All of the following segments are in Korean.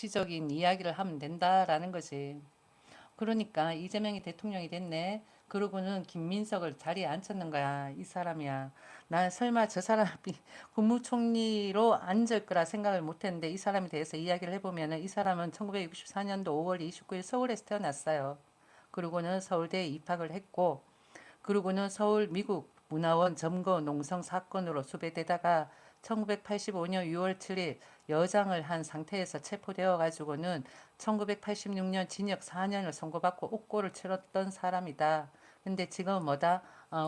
정치적인 이야기를 하면 된다라는 거지. 그러니까 이재명이 대통령이 됐네. 그러고는 김민석을 자리에 앉혔는 거야. 이 사람이야. 난 설마 저 사람이 국무총리로 앉을 거라 생각을 못 했는데 이 사람에 대해서 이야기를 해보면은 이 사람은 1964년도 5월 29일 서울에서 태어났어요. 그리고는 서울대에 입학을 했고 그리고는 서울 미국 문화원 점거 농성 사건으로 수배되다가 1985년 6월 7일 여장을 한 상태에서 체포되어 가지고는 1986년 징역 4년을 선고받고 옥고를 치렀던 사람이다. 근데 지금 뭐다?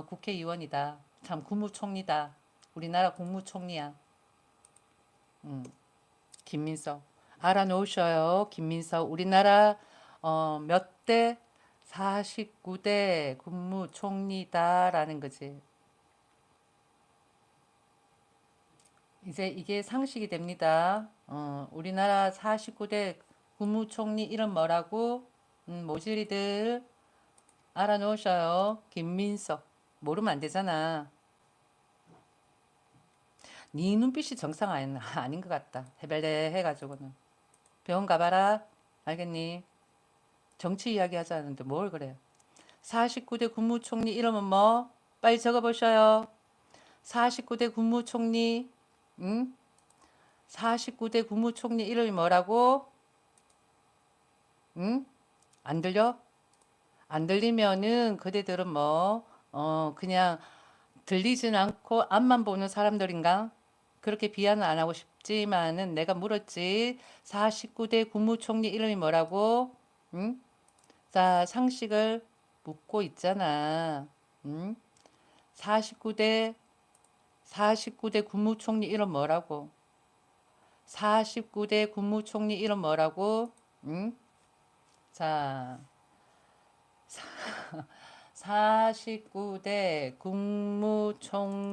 국회의원이다. 참 국무총리다. 우리나라 국무총리야. 김민석. 알아놓으셔요. 김민석. 우리나라 몇 대? 49대 국무총리다라는 거지. 이제 이게 상식이 됩니다. 우리나라 49대 국무총리 이름 뭐라고? 모질이들 알아놓으셔요. 김민석. 모르면 안 되잖아. 네 눈빛이 정상 아닌 것 같다. 해발대 해가지고는. 병원 가봐라. 알겠니? 정치 이야기 하자는데 뭘 그래. 49대 국무총리 이름은 뭐? 빨리 적어보셔요. 49대 국무총리, 응? 49대 국무총리 이름이 뭐라고? 응? 안 들려? 안 들리면은 그대들은 뭐, 그냥 들리진 않고 앞만 보는 사람들인가? 그렇게 비하는 안 하고 싶지만은 내가 물었지. 49대 국무총리 이름이 뭐라고? 응? 자, 상식을 묻고 있잖아. 응? 49대 49대 국무총리 이름 뭐라고? 49대 국무총리 이름 뭐라고? 응? 자, 49대 국무총리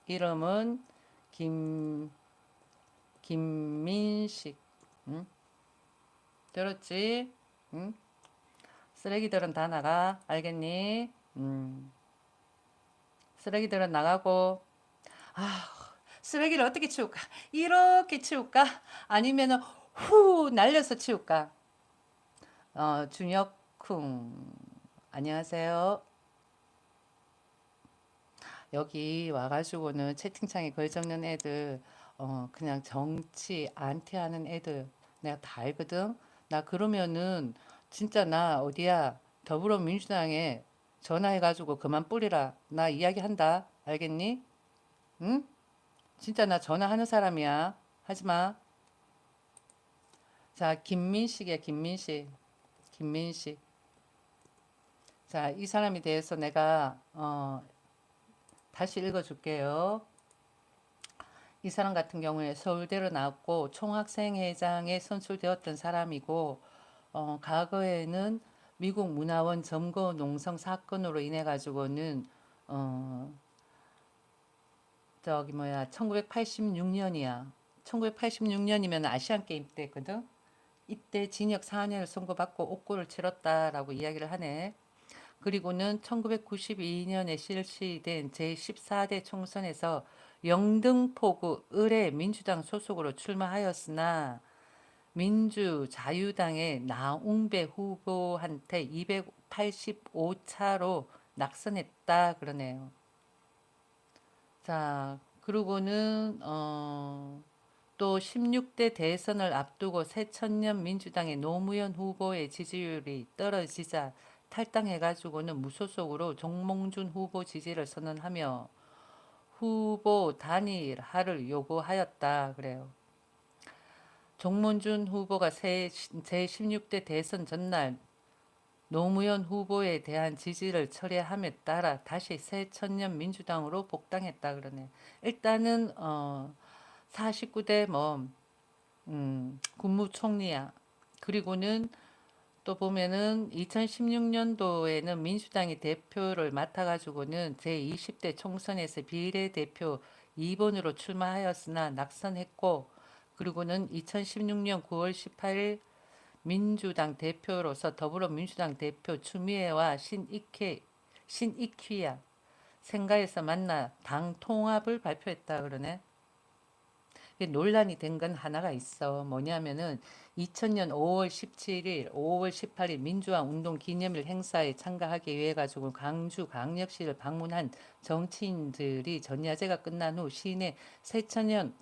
이름은 김민식. 응? 들었지? 응? 쓰레기들은 다 나가. 알겠니? 쓰레기들은 나가고. 아, 쓰레기를 어떻게 치울까? 이렇게 치울까? 아니면은 후 날려서 치울까? 준혁쿵. 안녕하세요. 여기 와가지고는 채팅창에 글 적는 애들, 그냥 정치 안티하는 애들 내가 다 알거든. 나 그러면은 진짜 나 어디야 더불어민주당에 전화해가지고 그만 뿌리라. 나 이야기한다. 알겠니? 응? 진짜 나 전화하는 사람이야. 하지 마. 자, 김민식이야, 김민식. 김민식. 자, 이 사람에 대해서 내가 다시 읽어줄게요. 이 사람 같은 경우에 서울대로 나왔고 총학생회장에 선출되었던 사람이고 과거에는 미국 문화원 점거 농성 사건으로 인해 가지고는 어, 저기 뭐야 1986년이야. 1986년이면 아시안 게임 때거든. 이때 징역 4년을 선고받고 옥고를 치렀다라고 이야기를 하네. 그리고는 1992년에 실시된 제14대 총선에서 영등포구 을의 민주당 소속으로 출마하였으나 민주자유당의 나웅배 후보한테 285차로 낙선했다 그러네요. 자, 그리고는 또 16대 대선을 앞두고 새천년 민주당의 노무현 후보의 지지율이 떨어지자 탈당해가지고는 무소속으로 정몽준 후보 지지를 선언하며 후보 단일화를 요구하였다 그래요. 정몽준 후보가 제16대 대선 전날 노무현 후보에 대한 지지를 철회함에 따라 다시 새천년 민주당으로 복당했다 그러네. 일단은 49대 뭐 국무총리야. 그리고는 또 보면은 2016년도에는 민주당이 대표를 맡아가지고는 제20대 총선에서 비례대표 2번으로 출마하였으나 낙선했고, 그리고는 2016년 9월 18일 민주당 대표로서 더불어민주당 대표 추미애와 신익휘야 생가에서 만나 당 통합을 발표했다 그러네. 논란이 된 건 하나가 있어. 뭐냐면은 2000년 5월 17일, 5월 18일 민주화 운동 기념일 행사에 참가하기 위해 가지고 광주 광역시를 방문한 정치인들이 전야제가 끝난 후 시내 세천년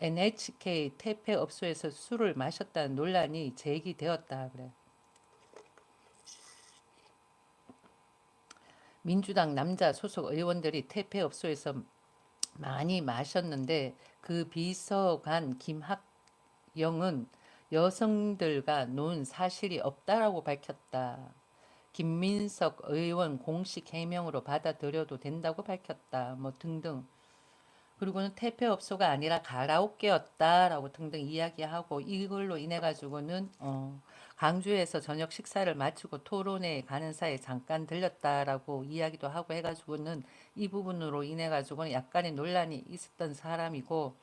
NHK 퇴폐업소에서 술을 마셨다는 논란이 제기되었다 그래. 민주당 남자 소속 의원들이 퇴폐업소에서 많이 마셨는데 그 비서관 김학영은 여성들과 논 사실이 없다라고 밝혔다. 김민석 의원 공식 해명으로 받아들여도 된다고 밝혔다. 뭐 등등. 그리고는 퇴폐업소가 아니라 가라오케였다라고 등등 이야기하고 이걸로 인해 가지고는 광주에서 저녁 식사를 마치고 토론회에 가는 사이에 잠깐 들렸다라고 이야기도 하고 해가지고는 이 부분으로 인해 가지고는 약간의 논란이 있었던 사람이고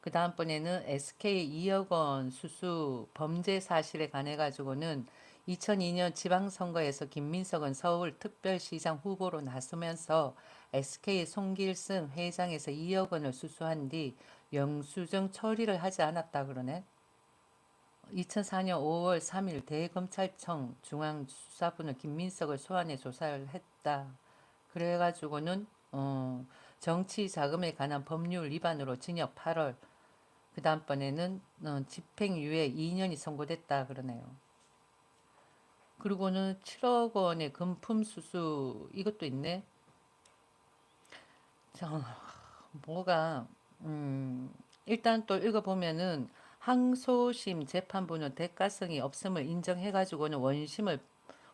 그 다음번에는 SK 2억 원 수수 범죄 사실에 관해 가지고는 2002년 지방선거에서 김민석은 서울특별시장 후보로 나서면서 SK 송길승 회장에서 2억 원을 수수한 뒤 영수증 처리를 하지 않았다 그러네. 2004년 5월 3일 대검찰청 중앙수사부는 김민석을 소환해 조사를 했다. 그래가지고는 정치 자금에 관한 법률 위반으로 징역 8월, 그 다음번에는 집행유예 2년이 선고됐다 그러네요. 그리고는 7억 원의 금품 수수 이것도 있네. 자, 뭐가 일단 또 읽어보면은 항소심 재판부는 대가성이 없음을 인정해가지고는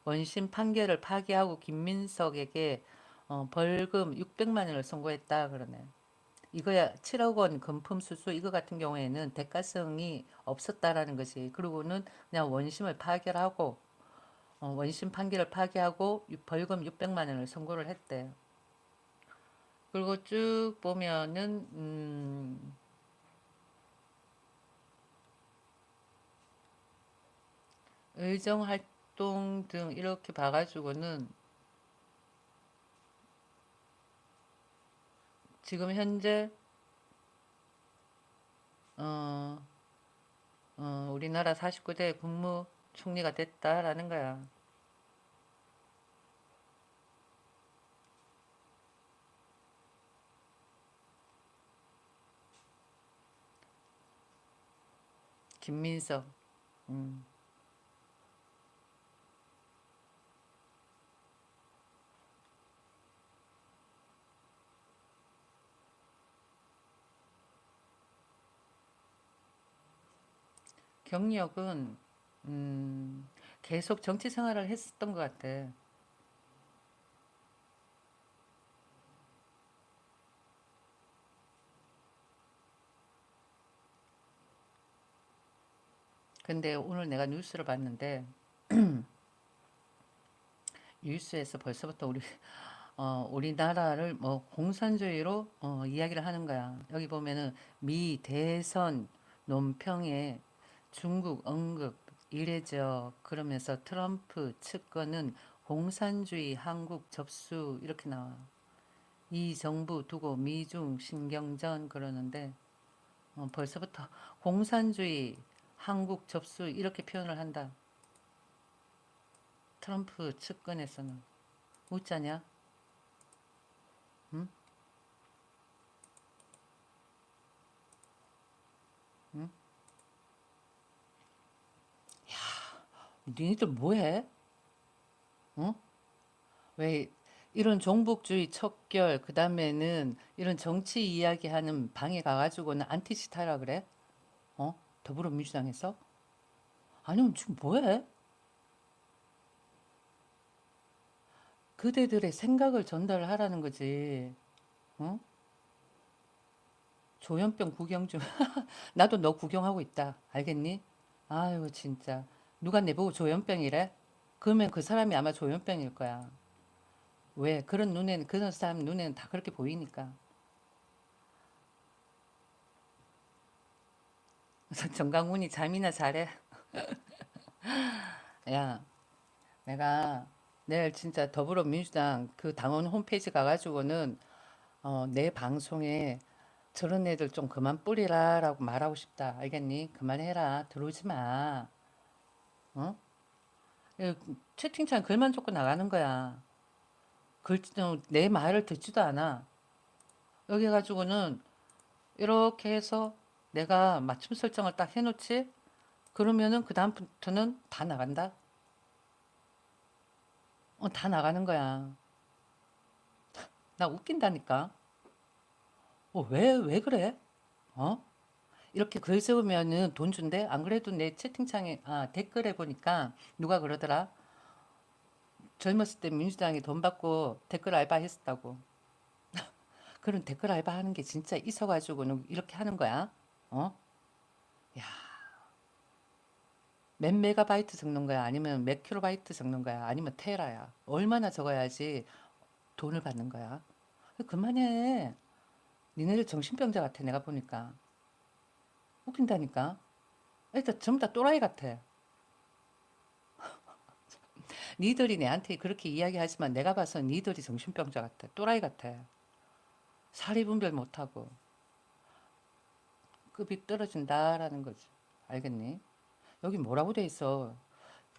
원심 판결을 파기하고 김민석에게 벌금 600만 원을 선고했다 그러네. 이거야 7억 원 금품 수수 이거 같은 경우에는 대가성이 없었다라는 것이 그리고는 그냥 원심을 파결하고 원심 판결을 파기하고 벌금 600만 원을 선고를 했대. 그리고 쭉 보면은 의정 활동 등 이렇게 봐가지고는 지금 현재 어, 우리나라 49대 국무총리가 됐다라는 거야. 김민석. 음. 경력은 계속 정치 생활을 했었던 것 같아. 근데 오늘 내가 뉴스를 봤는데 뉴스에서 벌써부터 우리나라를 뭐 공산주의로 이야기를 하는 거야. 여기 보면은 미 대선 논평에 중국 언급 이례적 그러면서 트럼프 측근은 공산주의 한국 접수 이렇게 나와. 이 정부 두고 미중 신경전 그러는데 벌써부터 공산주의 한국 접수 이렇게 표현을 한다. 트럼프 측근에서는 웃자냐? 응? 응? 니네들 뭐해? 어? 왜 이런 종북주의 척결 그 다음에는 이런 정치 이야기하는 방에 가가지고는 안티시타라 그래? 더불어민주당에서? 아니면 지금 뭐해? 그대들의 생각을 전달하라는 거지. 어? 조현병 구경 좀. 나도 너 구경하고 있다. 알겠니? 아유 진짜. 누가 내보고 조현병이래? 그러면 그 사람이 아마 조현병일 거야. 왜? 그런 사람 눈에는 다 그렇게 보이니까. 그래서 정강훈이 잠이나 잘해. 야, 내가 내일 진짜 더불어민주당 그 당원 홈페이지 가가지고는 내 방송에 저런 애들 좀 그만 뿌리라 라고 말하고 싶다. 알겠니? 그만해라. 들어오지 마. 어? 채팅창 글만 적고 나가는 거야. 내 말을 듣지도 않아. 여기 가지고는 이렇게 해서 내가 맞춤 설정을 딱 해놓지? 그러면은 그 다음부터는 다 나간다? 다 나가는 거야. 나 웃긴다니까. 왜 그래? 어? 이렇게 글 적으면은 돈 준대? 안 그래도 내 채팅창에, 댓글에 보니까 누가 그러더라? 젊었을 때 민주당에 돈 받고 댓글 알바 했었다고. 그런 댓글 알바 하는 게 진짜 있어가지고는 이렇게 하는 거야? 어? 야, 몇 메가바이트 적는 거야? 아니면 몇 킬로바이트 적는 거야? 아니면 테라야? 얼마나 적어야지 돈을 받는 거야? 그만해. 니네들 정신병자 같아, 내가 보니까. 웃긴다니까. 일단 전부 다 또라이 같아. 니들이 내한테 그렇게 이야기하지만 내가 봐서 니들이 정신병자 같아. 또라이 같아. 사리 분별 못하고 급이 떨어진다라는 거지. 알겠니? 여기 뭐라고 돼 있어?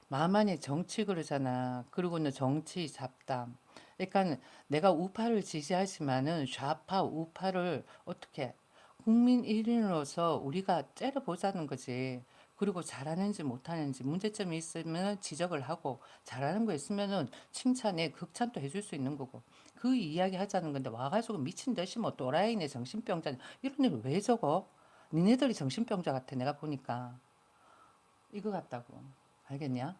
만만히 정치 그러잖아. 그리고는 정치 잡담. 그러니까 내가 우파를 지지하지만은 좌파 우파를 어떻게 국민 일인으로서 우리가 째려보자는 거지. 그리고 잘하는지 못하는지 문제점이 있으면 지적을 하고 잘하는 거 있으면은 칭찬에 극찬도 해줄 수 있는 거고 그 이야기 하자는 건데 와가지고 미친 듯이 뭐 또라이네 정신병자 이런 일을 왜 적어? 니네들이 정신병자 같아 내가 보니까 이거 같다고 알겠냐?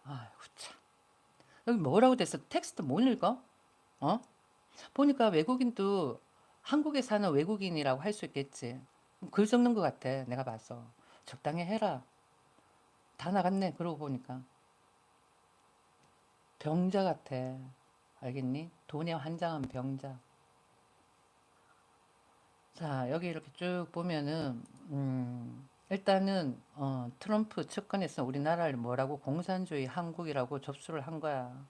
아이고 참. 여기 뭐라고 됐어? 텍스트 못 읽어? 어? 보니까 외국인도 한국에 사는 외국인이라고 할 수 있겠지. 글 적는 것 같아. 내가 봐서. 적당히 해라. 다 나갔네. 그러고 보니까. 병자 같아. 알겠니? 돈에 환장한 병자. 자, 여기 이렇게 쭉 보면은, 일단은, 트럼프 측근에서 우리나라를 뭐라고 공산주의 한국이라고 접수를 한 거야.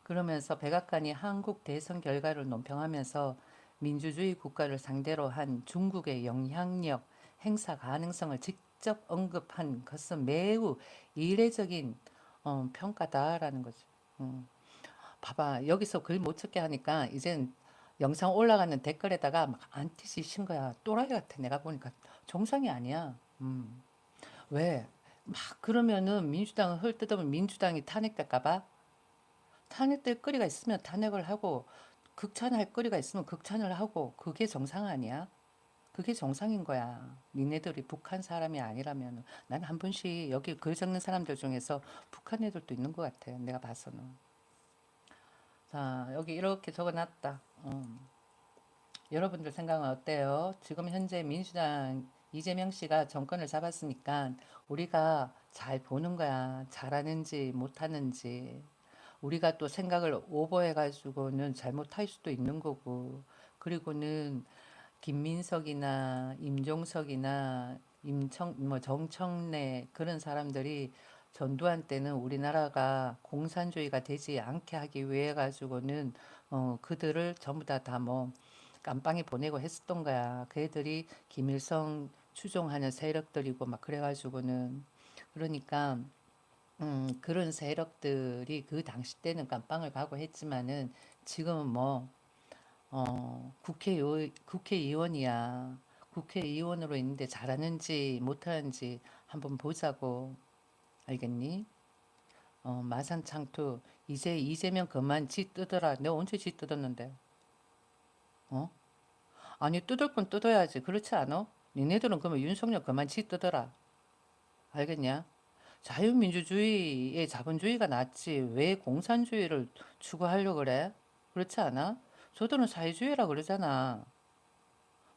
그러면서 백악관이 한국 대선 결과를 논평하면서 민주주의 국가를 상대로 한 중국의 영향력 행사 가능성을 직접 언급한 것은 매우 이례적인 평가다라는 거죠. 음. 봐봐 여기서 글 못 찾게 하니까 이젠 영상 올라가는 댓글에다가 막 안티시 신 거야. 또라이 같아 내가 보니까 정상이 아니야. 왜? 막 그러면은 민주당을 헐뜯으면 민주당이 탄핵될까 봐 탄핵될 거리가 있으면 탄핵을 하고 극찬할 거리가 있으면 극찬을 하고 그게 정상 아니야? 그게 정상인 거야. 니네들이 북한 사람이 아니라면 난 한 번씩 여기 글 적는 사람들 중에서 북한 애들도 있는 것 같아. 내가 봐서는. 자 여기 이렇게 적어놨다. 여러분들 생각은 어때요? 지금 현재 민주당 이재명 씨가 정권을 잡았으니까 우리가 잘 보는 거야. 잘하는지 못하는지. 우리가 또 생각을 오버해가지고는 잘못할 수도 있는 거고. 그리고는 김민석이나 임종석이나 뭐 정청래 그런 사람들이 전두환 때는 우리나라가 공산주의가 되지 않게 하기 위해 가지고는 그들을 전부 다 뭐 깜빵에 보내고 했었던 거야. 그 애들이 김일성 추종하는 세력들이고 막 그래가지고는 그러니까 그런 세력들이 그 당시 때는 깜빵을 가고 했지만은 지금은 뭐 국회의원이야. 국회의원으로 있는데 잘하는지 못하는지 한번 보자고. 알겠니? 마산창투. 이제 이재명 그만 지 뜯어라. 내가 언제 지 뜯었는데? 어? 아니, 뜯을 건 뜯어야지. 그렇지 않아? 니네들은 그러면 윤석열 그만 지 뜯어라. 알겠냐? 자유민주주의의 자본주의가 낫지. 왜 공산주의를 추구하려고 그래? 그렇지 않아? 저들은 사회주의라 그러잖아.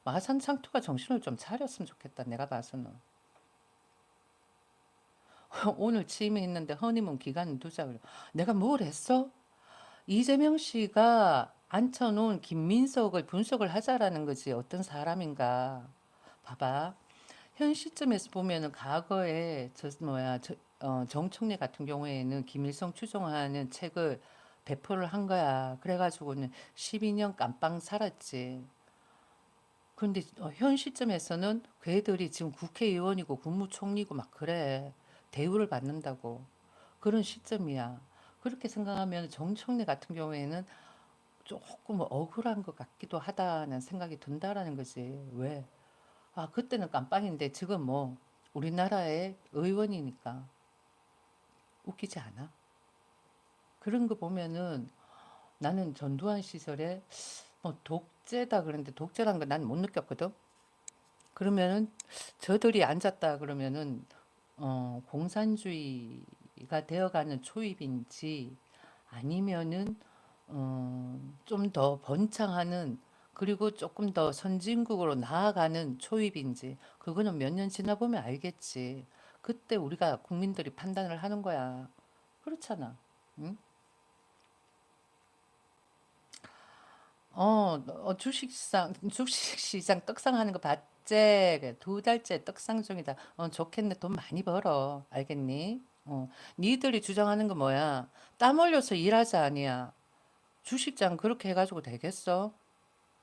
마산창투가 정신을 좀 차렸으면 좋겠다. 내가 봐서는. 오늘 취임했는데 허니문 기간 두자 그래. 내가 뭘 했어? 이재명 씨가 앉혀놓은 김민석을 분석을 하자라는 거지. 어떤 사람인가. 봐봐. 현 시점에서 보면은 과거에 정청래 같은 경우에는 김일성 추종하는 책을 배포를 한 거야. 그래가지고는 12년 깜빵 살았지. 근데 현 시점에서는 걔들이 지금 국회의원이고 국무총리고 막 그래. 대우를 받는다고. 그런 시점이야. 그렇게 생각하면 정청래 같은 경우에는 조금 억울한 것 같기도 하다는 생각이 든다라는 거지. 왜? 아, 그때는 깜빵인데 지금 뭐 우리나라의 의원이니까 웃기지 않아? 그런 거 보면은 나는 전두환 시절에 뭐 독재다 그러는데 독재란 거 난 못 느꼈거든. 그러면은 저들이 앉았다 그러면은 공산주의가 되어가는 초입인지 아니면은 좀 더 번창하는 그리고 조금 더 선진국으로 나아가는 초입인지 그거는 몇 년 지나 보면 알겠지. 그때 우리가 국민들이 판단을 하는 거야. 그렇잖아. 응? 주식시장 떡상하는 거 봤지? 그래, 2달째 떡상 중이다. 좋겠네. 돈 많이 벌어. 알겠니? 니들이 주장하는 거 뭐야? 땀 흘려서 일하자 아니야. 주식장 그렇게 해가지고 되겠어?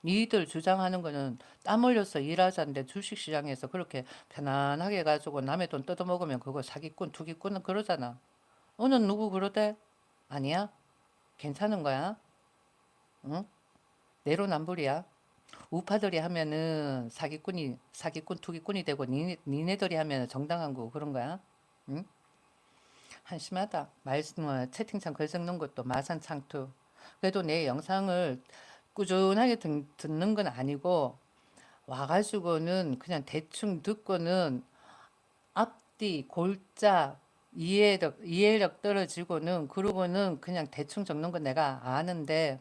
니들 주장하는 거는 땀 흘려서 일하자는데 주식시장에서 그렇게 편안하게 해가지고 남의 돈 뜯어먹으면 그거 사기꾼, 투기꾼은 그러잖아. 오늘 누구 그러대? 아니야? 괜찮은 거야? 응? 내로남불이야. 우파들이 하면은 사기꾼, 투기꾼이 되고 니네들이 하면은 정당한 거 그런 거야? 응? 한심하다. 채팅창 글 적는 것도 마산창투. 그래도 내 영상을 꾸준하게 듣는 건 아니고 와가지고는 그냥 대충 듣고는 앞뒤 골자 이해력 떨어지고는 그러고는 그냥 대충 적는 건 내가 아는데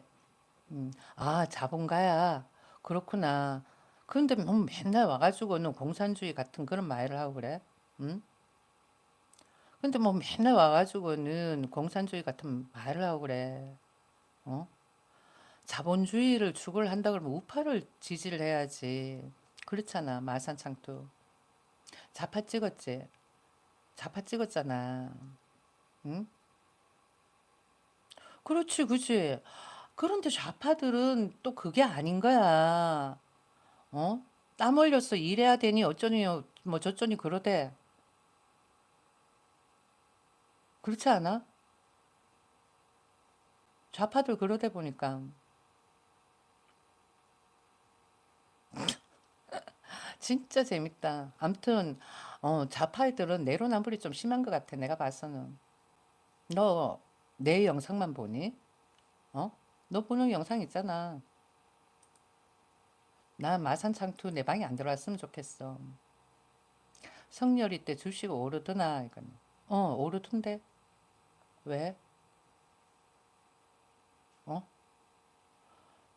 아 자본가야 그렇구나. 그런데 뭐 맨날 와가지고는 공산주의 같은 그런 말을 하고 그래. 응? 근데 뭐 맨날 와가지고는 공산주의 같은 말을 하고 그래. 어? 자본주의를 추구를 한다 그러면 우파를 지지를 해야지. 그렇잖아. 마산창투. 좌파 찍었지. 좌파 찍었잖아. 응? 그렇지, 그지. 그런데 좌파들은 또 그게 아닌 거야. 어? 땀 흘려서 일해야 되니 어쩌니 뭐 저쩌니 그러대. 그렇지 않아? 좌파들 그러대 보니까. 진짜 재밌다. 암튼 좌파들은 내로남불이 좀 심한 것 같아. 내가 봐서는. 너 내 영상만 보니? 어? 너 보는 영상 있잖아. 나 마산창투 내 방에 안 들어왔으면 좋겠어. 성렬이 때 주식 오르더나 이건. 오르던데. 왜? 어?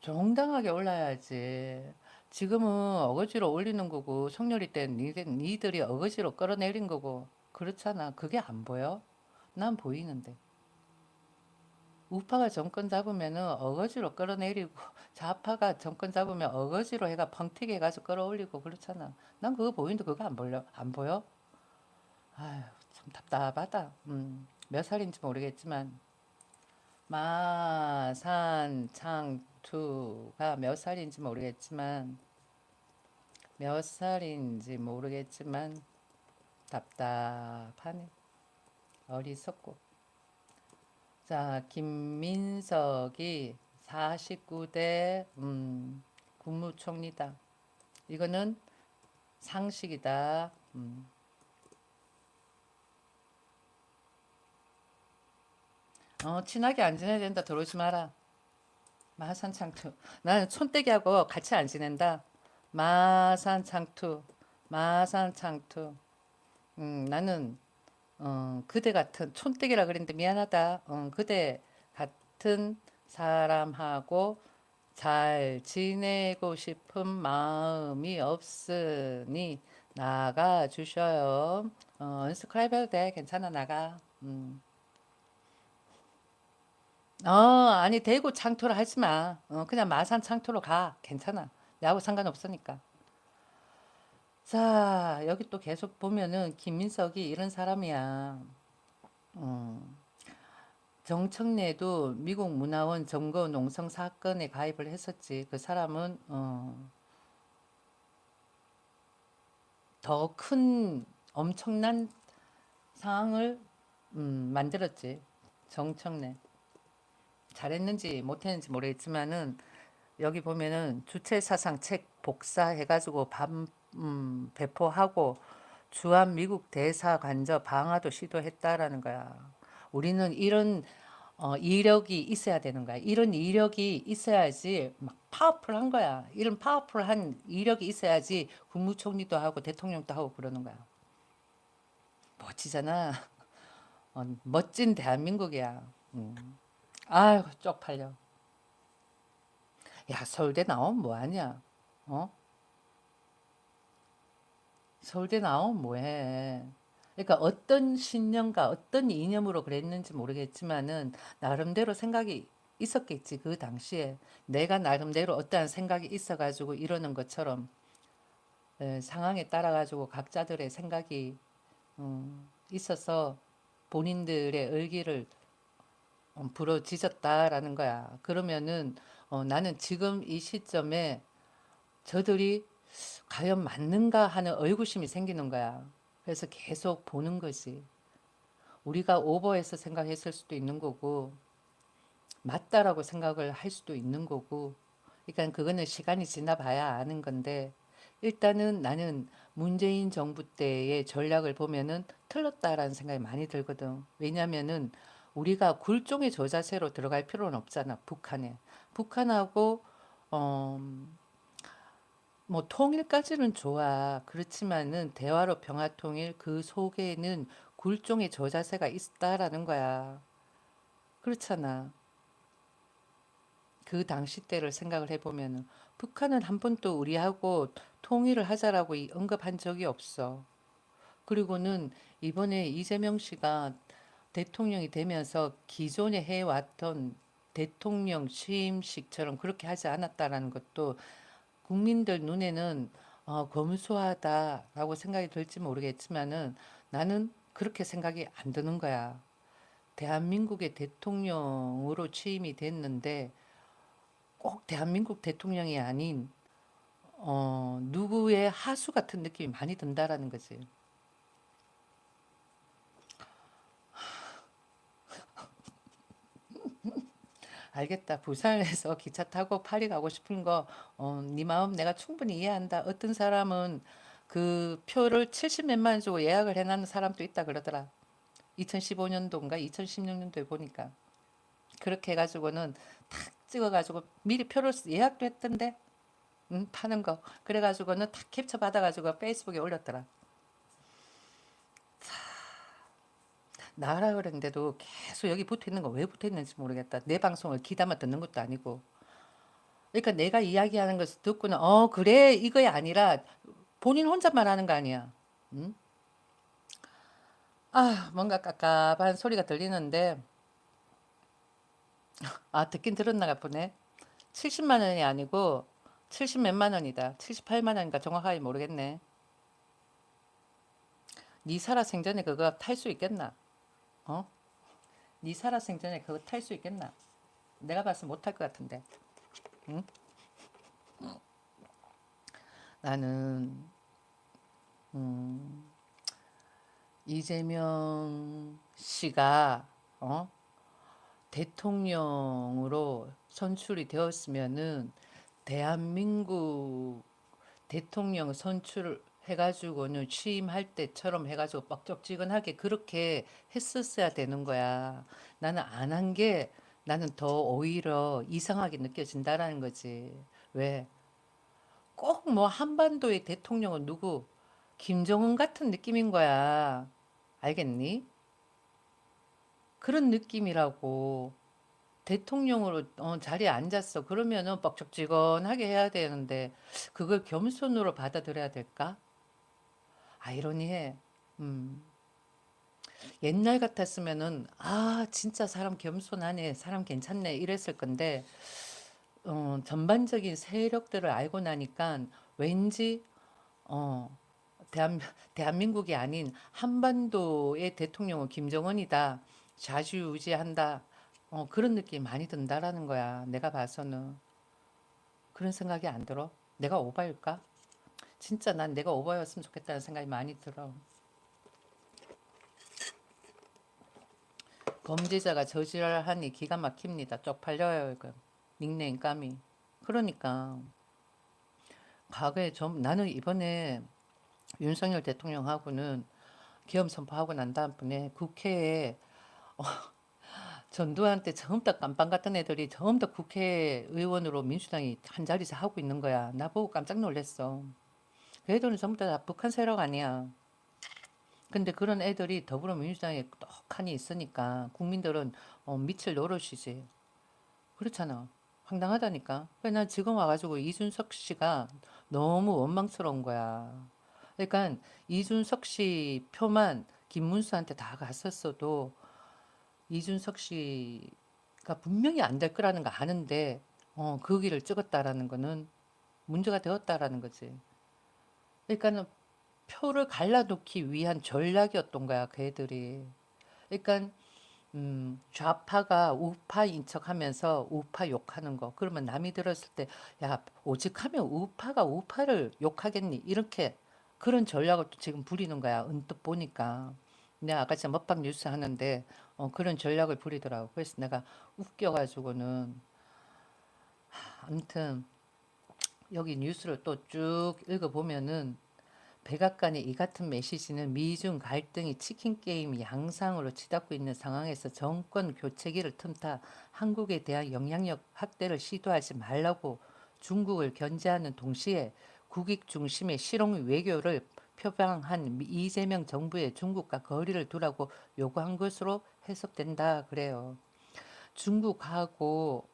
정당하게 올라야지. 지금은 어거지로 올리는 거고 성렬이 때 니들이 어거지로 끌어내린 거고 그렇잖아. 그게 안 보여? 난 보이는데. 우파가 정권 잡으면은 어거지로 끌어내리고 좌파가 정권 잡으면 어거지로 해가 펑튀게 해가지고 끌어올리고 그렇잖아. 난 그거 보이는데 그거 안 보여? 안 보여? 아휴 참 답답하다. 몇 살인지 모르겠지만 마산창투가 몇 살인지 모르겠지만 몇 살인지 모르겠지만 답답하네. 어리석고. 자, 김민석이 49대 국무총리다. 이거는 상식이다. 친하게 안 지내야 된다. 들어오지 마라. 마산창투. 나는 촌떼기하고 같이 안 지낸다. 마산창투. 마산창투. 나는 그대 같은 촌뜨기라 그랬는데 미안하다. 그대 같은 사람하고 잘 지내고 싶은 마음이 없으니 나가 주셔요. 언스크라이브 해도 돼. 괜찮아 나가. 아니 대구 창토로 하지 마. 그냥 마산 창토로 가. 괜찮아. 나하고 상관없으니까. 자, 여기 또 계속 보면은 김민석이 이런 사람이야. 정청래도 미국 문화원 점거 농성 사건에 가입을 했었지. 그 사람은 더 큰 엄청난 상황을 만들었지. 정청래. 잘했는지 못했는지 모르겠지만은 여기 보면은 주체사상 책 복사해가지고 배포하고 주한 미국 대사 간접 방화도 시도했다라는 거야. 우리는 이런 이력이 있어야 되는 거야. 이런 이력이 있어야지 막 파워풀한 거야. 이런 파워풀한 이력이 있어야지 국무총리도 하고 대통령도 하고 그러는 거야. 멋지잖아. 멋진 대한민국이야. 아유 쪽팔려. 야 서울대 나오면 뭐하냐? 어? 서울대 나오면 뭐해? 그러니까 어떤 신념과 어떤 이념으로 그랬는지 모르겠지만은 나름대로 생각이 있었겠지. 그 당시에 내가 나름대로 어떠한 생각이 있어가지고 이러는 것처럼 상황에 따라 가지고 각자들의 생각이 있어서 본인들의 의기를 부러지졌다라는 거야. 그러면은 나는 지금 이 시점에 저들이 과연 맞는가 하는 의구심이 생기는 거야. 그래서 계속 보는 거지. 우리가 오버해서 생각했을 수도 있는 거고, 맞다라고 생각을 할 수도 있는 거고, 그러니까 그거는 시간이 지나봐야 아는 건데, 일단은 나는 문재인 정부 때의 전략을 보면은 틀렸다라는 생각이 많이 들거든. 왜냐면은 우리가 굴종의 저자세로 들어갈 필요는 없잖아, 북한에. 북한하고, 어, 뭐 통일까지는 좋아. 그렇지만은 대화로 평화 통일 그 속에는 굴종의 저자세가 있다라는 거야. 그렇잖아. 그 당시 때를 생각을 해보면은 북한은 한 번도 우리하고 통일을 하자라고 언급한 적이 없어. 그리고는 이번에 이재명 씨가 대통령이 되면서 기존에 해왔던 대통령 취임식처럼 그렇게 하지 않았다라는 것도 국민들 눈에는 검소하다라고 생각이 들지 모르겠지만은 나는 그렇게 생각이 안 드는 거야. 대한민국의 대통령으로 취임이 됐는데 꼭 대한민국 대통령이 아닌 누구의 하수 같은 느낌이 많이 든다라는 거지. 알겠다. 부산에서 기차 타고 파리 가고 싶은 거, 네 마음 내가 충분히 이해한다. 어떤 사람은 그 표를 70 몇만 원 주고 예약을 해놓은 사람도 있다 그러더라. 2015년도인가 2016년도에 보니까. 그렇게 해가지고는 탁 찍어가지고 미리 표를 예약도 했던데, 파는 거. 그래가지고는 탁 캡처 받아가지고 페이스북에 올렸더라. 나라 그랬는데도 계속 여기 붙어 있는 거 왜 붙어 있는지 모르겠다. 내 방송을 귀담아 듣는 것도 아니고. 그러니까 내가 이야기하는 것을 듣고는 그래 이거야 아니라 본인 혼잣말 하는 거 아니야. 응? 뭔가 깝깝한 소리가 들리는데 듣긴 들었나 보네. 70만 원이 아니고 70 몇만 원이다. 78만 원인가 정확하게 모르겠네. 니 살아 생전에 그거 탈 수 있겠나? 어? 니 살아 생전에 그거 탈 수 있겠나? 내가 봤을 못할 것 같은데. 응? 나는 음, 이재명 씨가 어? 대통령으로 선출이 되었으면은 대한민국 대통령 선출 해가지고는 취임할 때처럼 해가지고 뻑적지근하게 그렇게 했었어야 되는 거야. 나는 안 한 게 나는 더 오히려 이상하게 느껴진다라는 거지. 왜? 꼭 뭐 한반도의 대통령은 누구? 김정은 같은 느낌인 거야. 알겠니? 그런 느낌이라고. 대통령으로 자리에 앉았어. 그러면은 뻑적지근하게 해야 되는데 그걸 겸손으로 받아들여야 될까? 아이러니해. 음. 옛날 같았으면은 진짜 사람 겸손하네. 사람 괜찮네. 이랬을 건데 전반적인 세력들을 알고 나니까 왠지 어 대한, 대한민국이 아닌 한반도의 대통령은 김정은이다. 좌지우지한다. 그런 느낌이 많이 든다라는 거야. 내가 봐서는. 그런 생각이 안 들어? 내가 오바일까? 진짜 난 내가 오바였으면 좋겠다는 생각이 많이 들어. 범죄자가 저질하니 기가 막힙니다. 쪽팔려요, 이거. 닉네임 까미. 그러니까 과거에 좀 나는 이번에 윤석열 대통령하고는 계엄 선포하고 난 다음에 국회에 전두환 때 전부 다 깜빵 같은 애들이 전부 다 국회의원으로 민주당이 한 자리에서 하고 있는 거야. 나보고 깜짝 놀랐어. 그 애들은 전부 다 북한 세력 아니야. 근데 그런 애들이 더불어민주당에 떡하니 있으니까 국민들은 미칠 노릇이지. 그렇잖아. 황당하다니까. 그래서 난 지금 와가지고 이준석 씨가 너무 원망스러운 거야. 그러니까 이준석 씨 표만 김문수한테 다 갔었어도 이준석 씨가 분명히 안 될 거라는 거 아는데 그 길을 찍었다라는 거는 문제가 되었다라는 거지. 그러니까는 표를 갈라놓기 위한 전략이었던 거야, 그 애들이. 그러니까 좌파가 우파인 척하면서 우파 욕하는 거. 그러면 남이 들었을 때, 야, 오직하면 우파가 우파를 욕하겠니? 이렇게 그런 전략을 또 지금 부리는 거야. 언뜻 보니까. 내가 아까 진짜 먹방 뉴스 하는데 그런 전략을 부리더라고. 그래서 내가 웃겨가지고는 아무튼 여기 뉴스를 또 쭉 읽어보면은 백악관의 이 같은 메시지는 미중 갈등이 치킨 게임 양상으로 치닫고 있는 상황에서 정권 교체기를 틈타 한국에 대한 영향력 확대를 시도하지 말라고 중국을 견제하는 동시에 국익 중심의 실용 외교를 표방한 이재명 정부의 중국과 거리를 두라고 요구한 것으로 해석된다 그래요. 중국하고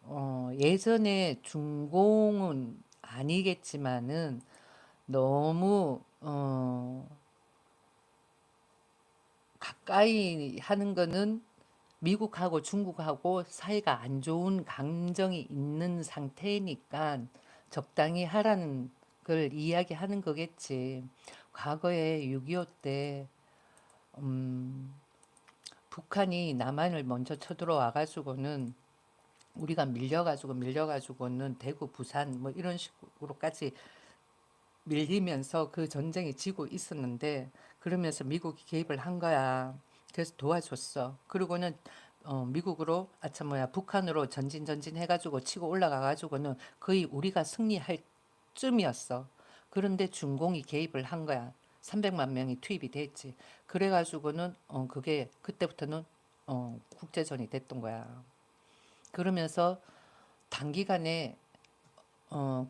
예전에 중공은 아니겠지만은 너무 가까이 하는 거는 미국하고 중국하고 사이가 안 좋은 감정이 있는 상태니까 적당히 하라는 걸 이야기하는 거겠지. 과거에 6.25 때 북한이 남한을 먼저 쳐들어와 가지고는 우리가 밀려가지고는 대구, 부산 뭐 이런 식으로까지 밀리면서 그 전쟁이 지고 있었는데 그러면서 미국이 개입을 한 거야. 그래서 도와줬어. 그리고는 미국으로 아참 뭐야 북한으로 전진 해가지고 치고 올라가가지고는 거의 우리가 승리할 쯤이었어. 그런데 중공이 개입을 한 거야. 300만 명이 투입이 됐지. 그래가지고는 그게 그때부터는 국제전이 됐던 거야. 그러면서 단기간에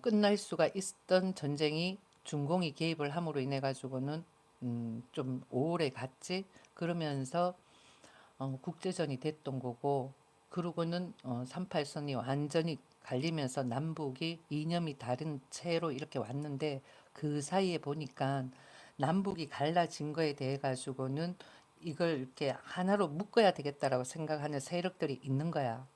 끝날 수가 있었던 전쟁이 중공이 개입을 함으로 인해 가지고는 좀 오래 갔지. 그러면서 국제전이 됐던 거고, 그러고는 38선이 완전히 갈리면서 남북이 이념이 다른 채로 이렇게 왔는데 그 사이에 보니까 남북이 갈라진 거에 대해 가지고는 이걸 이렇게 하나로 묶어야 되겠다라고 생각하는 세력들이 있는 거야.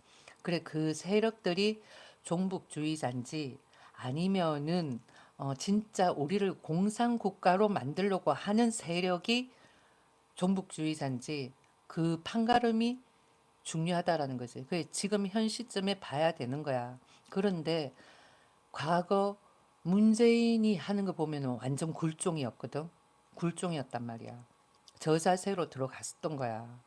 그래 그 세력들이 종북주의자인지 아니면은 진짜 우리를 공산국가로 만들려고 하는 세력이 종북주의자인지 그 판가름이 중요하다라는 거지. 그게 지금 현 시점에 봐야 되는 거야. 그런데 과거 문재인이 하는 거 보면은 완전 굴종이었거든. 굴종이었단 말이야. 저 자세로 들어갔었던 거야.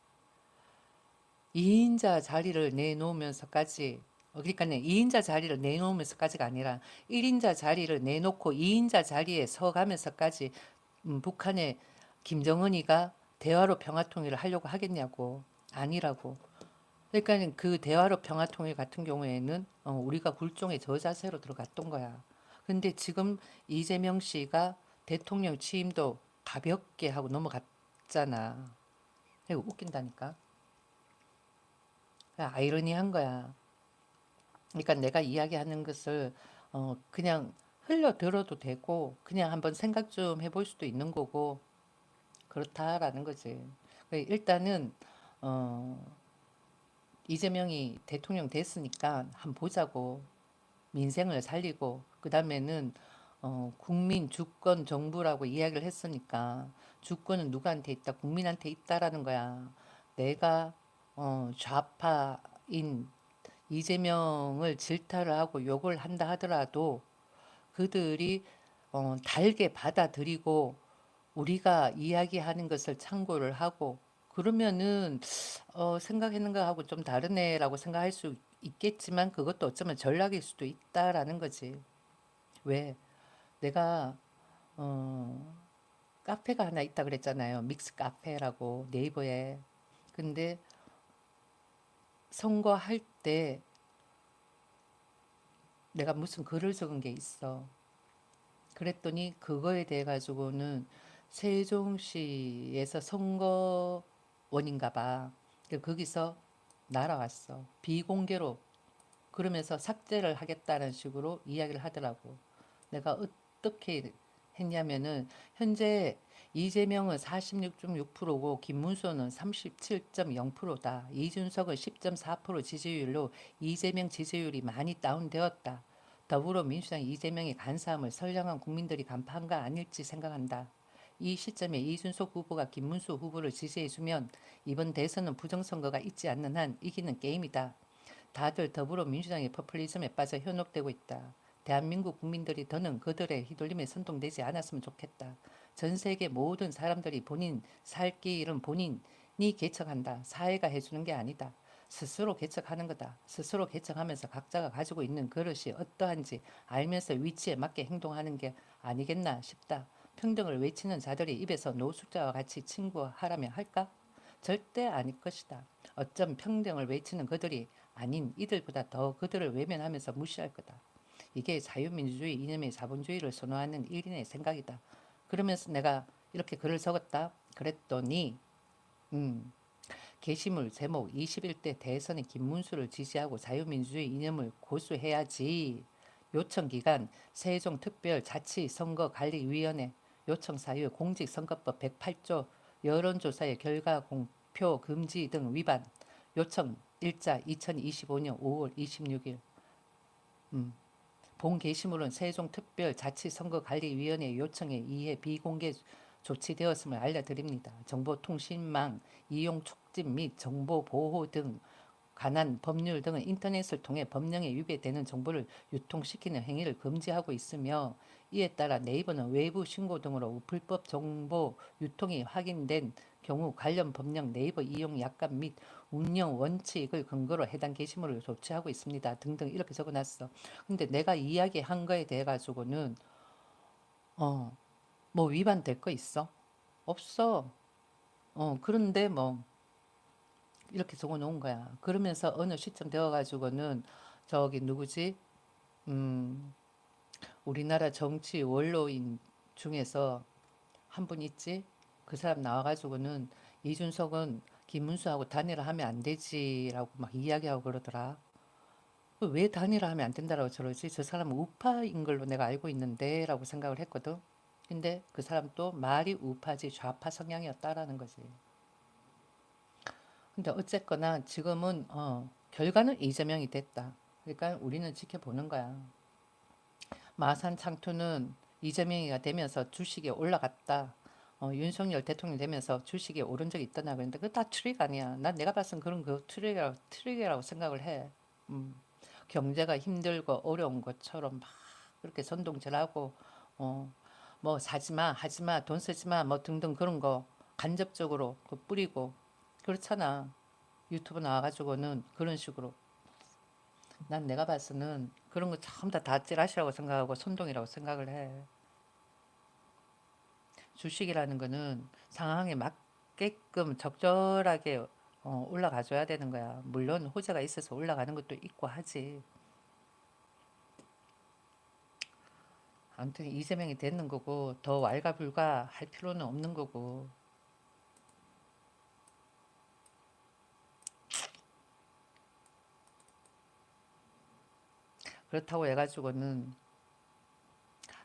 2인자 자리를 내놓으면서까지 그러니까 2인자 자리를 내놓으면서까지가 아니라 1인자 자리를 내놓고 2인자 자리에 서가면서까지 북한의 김정은이가 대화로 평화통일을 하려고 하겠냐고. 아니라고. 그러니까 그 대화로 평화통일 같은 경우에는 우리가 굴종의 저자세로 들어갔던 거야. 근데 지금 이재명 씨가 대통령 취임도 가볍게 하고 넘어갔잖아. 이거 웃긴다니까. 아이러니한 거야. 그러니까 내가 이야기하는 것을 그냥 흘려 들어도 되고 그냥 한번 생각 좀 해볼 수도 있는 거고 그렇다라는 거지. 일단은 어, 이재명이 대통령 됐으니까 한번 보자고. 민생을 살리고 그다음에는 국민 주권 정부라고 이야기를 했으니까 주권은 누구한테 있다? 국민한테 있다라는 거야. 내가 좌파 이재명을 질타를 하고 욕을 한다 하더라도 그들이 달게 받아들이고 우리가 이야기하는 것을 참고를 하고 그러면은 생각했는 거하고 좀 다르네라고 생각할 수 있겠지만 그것도 어쩌면 전략일 수도 있다라는 거지. 왜? 내가 어, 카페가 하나 있다 그랬잖아요. 믹스 카페라고 네이버에. 근데 선거할 때 내가 무슨 글을 적은 게 있어. 그랬더니 그거에 대해 가지고는 세종시에서 선거원인가 봐. 거기서 날아왔어. 비공개로. 그러면서 삭제를 하겠다는 식으로 이야기를 하더라고. 내가 어떻게 했냐면은 현재 이재명은 46.6%고 김문수는 37.0%다. 이준석은 10.4% 지지율로 이재명 지지율이 많이 다운되었다. 더불어민주당 이재명의 간사함을 선량한 국민들이 간파한 거 아닐지 생각한다. 이 시점에 이준석 후보가 김문수 후보를 지지해주면 이번 대선은 부정선거가 있지 않는 한 이기는 게임이다. 다들 더불어민주당의 포퓰리즘에 빠져 현혹되고 있다. 대한민국 국민들이 더는 그들의 휘둘림에 선동되지 않았으면 좋겠다. 전 세계 모든 사람들이 본인 살 길은 본인이 개척한다. 사회가 해주는 게 아니다. 스스로 개척하는 거다. 스스로 개척하면서 각자가 가지고 있는 그릇이 어떠한지 알면서 위치에 맞게 행동하는 게 아니겠나 싶다. 평등을 외치는 자들이 입에서 노숙자와 같이 친구하라면 할까? 절대 아닐 것이다. 어쩜 평등을 외치는 그들이 아닌 이들보다 더 그들을 외면하면서 무시할 거다. 이게 자유민주주의 이념의 자본주의를 선호하는 일인의 생각이다. 그러면서 내가 이렇게 글을 적었다. 그랬더니 게시물 제목 21대 대선의 김문수를 지지하고 자유민주주의 이념을 고수해야지. 요청기간 세종특별자치선거관리위원회 요청사유 공직선거법 108조 여론조사의 결과 공표 금지 등 위반 요청 일자 2025년 5월 26일 본 게시물은 세종특별자치선거관리위원회 요청에 의해 비공개 조치되었음을 알려드립니다. 정보통신망 이용 촉진 및 정보보호 등 관한 법률 등은 인터넷을 통해 법령에 위배되는 정보를 유통시키는 행위를 금지하고 있으며 이에 따라 네이버는 외부 신고 등으로 불법 정보 유통이 확인된 경우 관련 법령 네이버 이용 약관 및 운영 원칙을 근거로 해당 게시물을 조치하고 있습니다. 등등 이렇게 적어놨어. 근데 내가 이야기한 거에 대해 가지고는 뭐 위반될 거 있어? 없어. 그런데 뭐 이렇게 적어 놓은 거야. 그러면서 어느 시점 되어 가지고는 저기 누구지? 음, 우리나라 정치 원로인 중에서 한 분 있지? 그 사람 나와가지고는 이준석은 김문수하고 단일화 하면 안 되지라고 막 이야기하고 그러더라. 왜 단일화 하면 안 된다라고 저러지? 저 사람은 우파인 걸로 내가 알고 있는데 라고 생각을 했거든. 근데 그 사람 또 말이 우파지 좌파 성향이었다라는 거지. 근데 어쨌거나 지금은 결과는 이재명이 됐다. 그러니까 우리는 지켜보는 거야. 마산 창투는 이재명이가 되면서 주식이 올라갔다. 윤석열 대통령이 되면서 주식이 오른 적이 있더나 그런데 그거 다 트릭 아니야. 난 내가 봤을 그런 그 트릭이라고 생각을 해. 음, 경제가 힘들고 어려운 것처럼 막 그렇게 선동질하고 어, 뭐 사지마 하지마 돈 쓰지마 뭐 등등 그런 거 간접적으로 그 뿌리고 그렇잖아. 유튜브 나와가지고는 그런 식으로 난 내가 봐서는 그런 거 전부 다 찌라시라고 생각하고 선동이라고 생각을 해. 주식이라는 거는 상황에 맞게끔 적절하게 올라가줘야 되는 거야. 물론 호재가 있어서 올라가는 것도 있고 하지. 아무튼 이재명이 되는 거고 더 왈가불가 할 필요는 없는 거고 그렇다고 해가지고는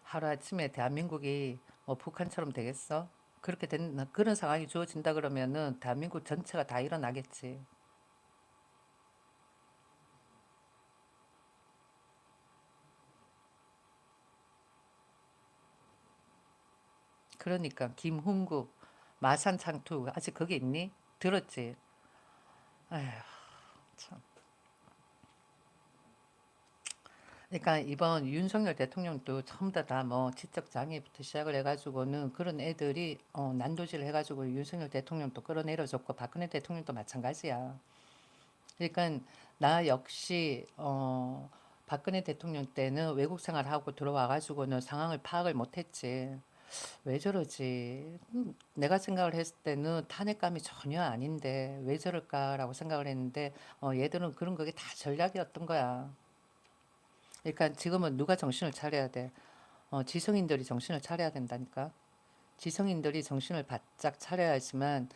하루아침에 대한민국이 북한처럼 되겠어? 그렇게 된 그런 상황이 주어진다 그러면은 대한민국 전체가 다 일어나겠지. 그러니까 김흥국 마산 창투 아직 그게 있니? 들었지? 아휴 참. 그러니까 이번 윤석열 대통령도 전부 다 뭐 지적 장애부터 시작을 해가지고는 그런 애들이 난도질 해가지고 윤석열 대통령도 끌어내려줬고 박근혜 대통령도 마찬가지야. 그러니까 나 역시 박근혜 대통령 때는 외국 생활하고 들어와가지고는 상황을 파악을 못했지. 왜 저러지? 내가 생각을 했을 때는 탄핵감이 전혀 아닌데 왜 저럴까라고 생각을 했는데 얘들은 그런 거게 다 전략이었던 거야. 그러니까 지금은 누가 정신을 차려야 돼? 지성인들이 정신을 차려야 된다니까. 지성인들이 정신을 바짝 차려야지만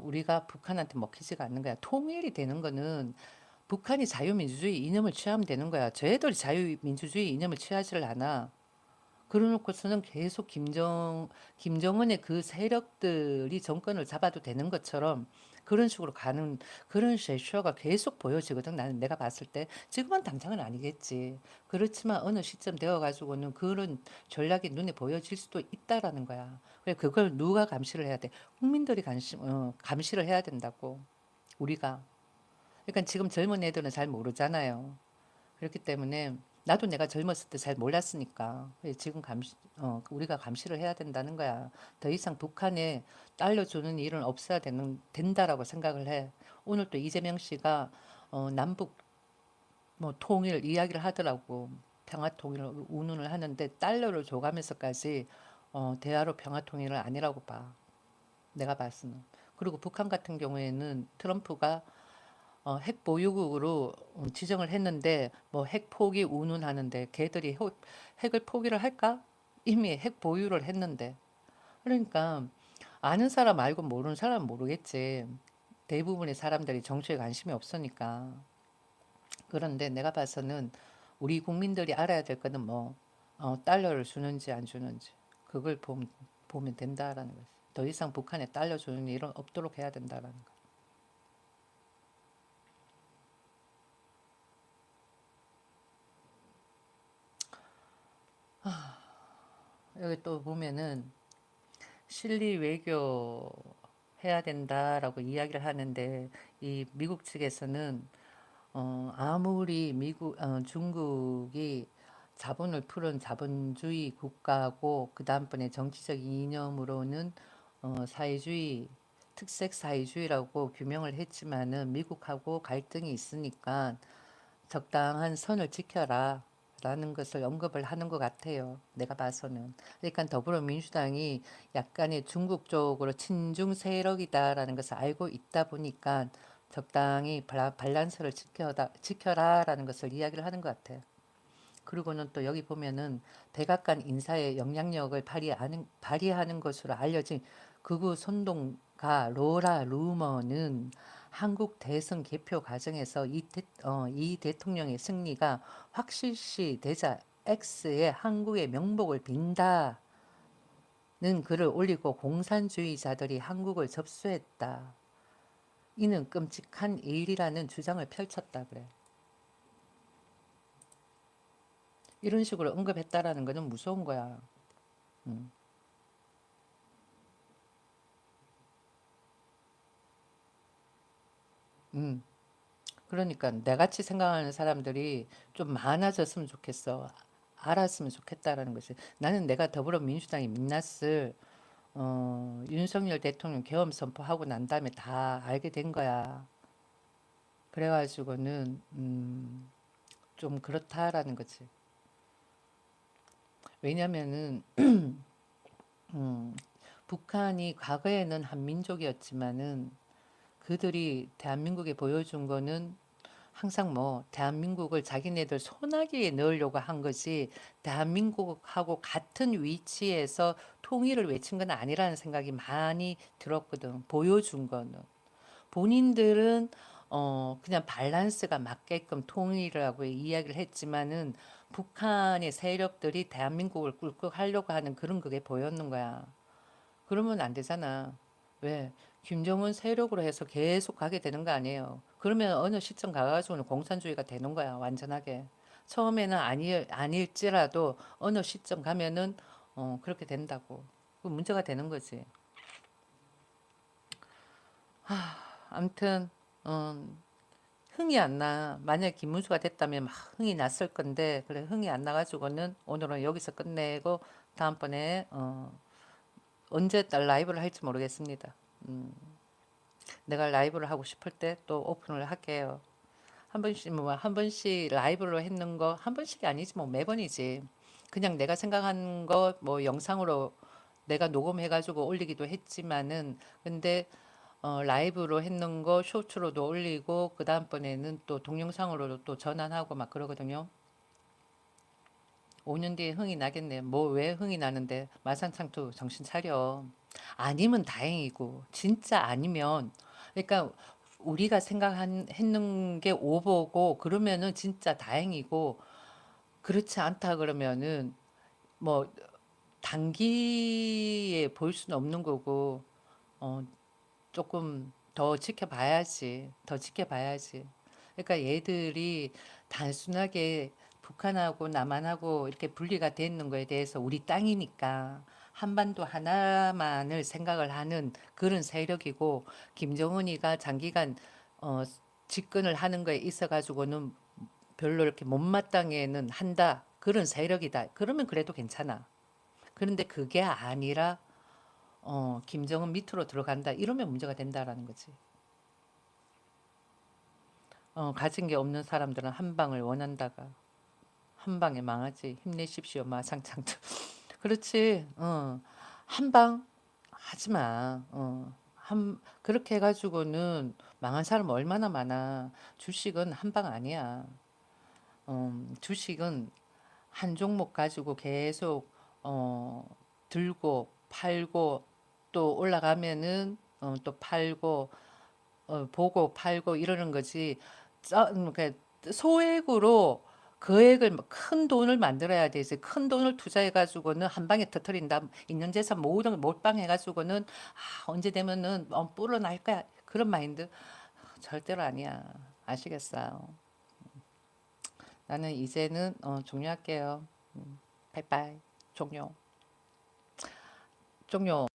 우리가 북한한테 먹히지가 않는 거야. 통일이 되는 거는 북한이 자유민주주의 이념을 취하면 되는 거야. 저희들이 자유민주주의 이념을 취하지를 않아. 그러놓고서는 계속 김정은의 그 세력들이 정권을 잡아도 되는 것처럼 그런 식으로 가는 그런 제스처가 계속 보여지거든. 나는 내가 봤을 때 지금은 당장은 아니겠지. 그렇지만 어느 시점 되어가지고는 그런 전략이 눈에 보여질 수도 있다라는 거야. 그래 그걸 누가 감시를 해야 돼? 국민들이 감시를 해야 된다고. 우리가. 그러니까 지금 젊은 애들은 잘 모르잖아요. 그렇기 때문에 나도 내가 젊었을 때 잘 몰랐으니까 지금 우리가 감시를 해야 된다는 거야. 더 이상 북한에 딸려주는 일은 없어야 된다라고 생각을 해. 오늘 또 이재명 씨가 남북 뭐 통일 이야기를 하더라고. 평화 통일을 운운을 하는데 달러를 줘가면서까지 대화로 평화 통일은 아니라고 봐. 내가 봤으면. 그리고 북한 같은 경우에는 트럼프가 핵 보유국으로 지정을 했는데 뭐 핵 포기 운운하는데 걔들이 핵을 포기를 할까? 이미 핵 보유를 했는데. 그러니까 아는 사람 알고 모르는 사람은 모르겠지. 대부분의 사람들이 정치에 관심이 없으니까. 그런데 내가 봐서는 우리 국민들이 알아야 될 거는 뭐 달러를 주는지 안 주는지 그걸 보면 된다라는 거지. 더 이상 북한에 달러 주는 일은 없도록 해야 된다라는 거. 여기 또 보면은 실리 외교 해야 된다라고 이야기를 하는데 이 미국 측에서는 아무리 중국이 자본을 푸른 자본주의 국가고 그 다음번에 정치적 이념으로는 사회주의 특색 사회주의라고 규명을 했지만은 미국하고 갈등이 있으니까 적당한 선을 지켜라 라는 것을 언급을 하는 것 같아요. 내가 봐서는. 그러니까 더불어민주당이 약간의 중국 쪽으로 친중 세력이다라는 것을 알고 있다 보니까 적당히 밸런스를 지켜라라는 것을 이야기를 하는 것 같아요. 그리고는 또 여기 보면은 백악관 인사의 영향력을 발휘하는 것으로 알려진 극우 선동가 로라 루머는 한국 대선 개표 과정에서 이 대통령의 승리가 확실시 되자 X에 한국의 명복을 빈다는 글을 올리고 공산주의자들이 한국을 접수했다. 이는 끔찍한 일이라는 주장을 펼쳤다 그래. 이런 식으로 언급했다라는 것은 무서운 거야. 음. 음. 그러니까 내같이 생각하는 사람들이 좀 많아졌으면 좋겠어. 알았으면 좋겠다라는 것이. 나는 내가 더불어민주당이 민낯을 윤석열 대통령 계엄 선포하고 난 다음에 다 알게 된 거야. 그래가지고는 좀 그렇다라는 거지. 왜냐면은 음, 북한이 과거에는 한민족이었지만은 그들이 대한민국에 보여준 거는 항상 뭐 대한민국을 자기네들 소나기에 넣으려고 한 것이 대한민국하고 같은 위치에서 통일을 외친 건 아니라는 생각이 많이 들었거든. 보여준 거는. 본인들은 그냥 밸런스가 맞게끔 통일이라고 이야기를 했지만은 북한의 세력들이 대한민국을 꿀꺽하려고 하는 그런 그게 보였는 거야. 그러면 안 되잖아. 왜? 김정은 세력으로 해서 계속 가게 되는 거 아니에요. 그러면 어느 시점 가가지고는 공산주의가 되는 거야, 완전하게. 처음에는 아닐지라도 어느 시점 가면은, 그렇게 된다고. 그 문제가 되는 거지. 암튼, 어, 흥이 안 나. 만약에 김문수가 됐다면 막 흥이 났을 건데, 그래, 흥이 안 나가지고는 오늘은 여기서 끝내고, 다음번에, 언제 딸 라이브를 할지 모르겠습니다. 음, 내가 라이브를 하고 싶을 때 또 오픈을 할게요. 한 번씩, 뭐, 한 번씩 라이브로 했는 거, 한 번씩이 아니지, 뭐, 매번이지. 그냥 내가 생각한 거, 뭐, 영상으로 내가 녹음해가지고 올리기도 했지만은, 근데 라이브로 했는 거 쇼츠로도 올리고 그 다음번에는 또 동영상으로도 또 전환하고 막 그러거든요. 5년 뒤에 흥이 나겠네. 뭐 왜 흥이 나는데 마산창투 정신 차려. 아니면 다행이고 진짜 아니면 그러니까 우리가 생각했는 게 오보고 그러면은 진짜 다행이고 그렇지 않다 그러면은 뭐 단기에 볼 수는 없는 거고 어 조금 더 지켜봐야지. 더 지켜봐야지. 그러니까 얘들이 단순하게 북한하고 남한하고 이렇게 분리가 되는 거에 대해서 우리 땅이니까 한반도 하나만을 생각을 하는 그런 세력이고 김정은이가 장기간 어, 집권을 하는 거에 있어 가지고는 별로 이렇게 못마땅해는 한다. 그런 세력이다. 그러면 그래도 괜찮아. 그런데 그게 아니라 김정은 밑으로 들어간다. 이러면 문제가 된다라는 거지. 가진 게 없는 사람들은 한 방을 원한다가 한 방에 망하지. 힘내십시오. 마상창도. 그렇지. 한 방 하지 마. 그렇게 해가지고는 망한 사람 얼마나 많아. 주식은 한 방 아니야. 주식은 한 종목 가지고 계속 들고 팔고 또 올라가면은 또 팔고 보고 팔고 이러는 거지. 그러니까 소액으로 거액을 큰 돈을 만들어야 되지. 큰 돈을 투자해 가지고는 한 방에 터뜨린다. 있는 재산 모든 걸 몰빵해 가지고는 언제 되면은 불어날 거야. 그런 마인드 절대로 아니야. 아시겠어요? 나는 이제는 종료할게요. 바이바이. 종료. 종료.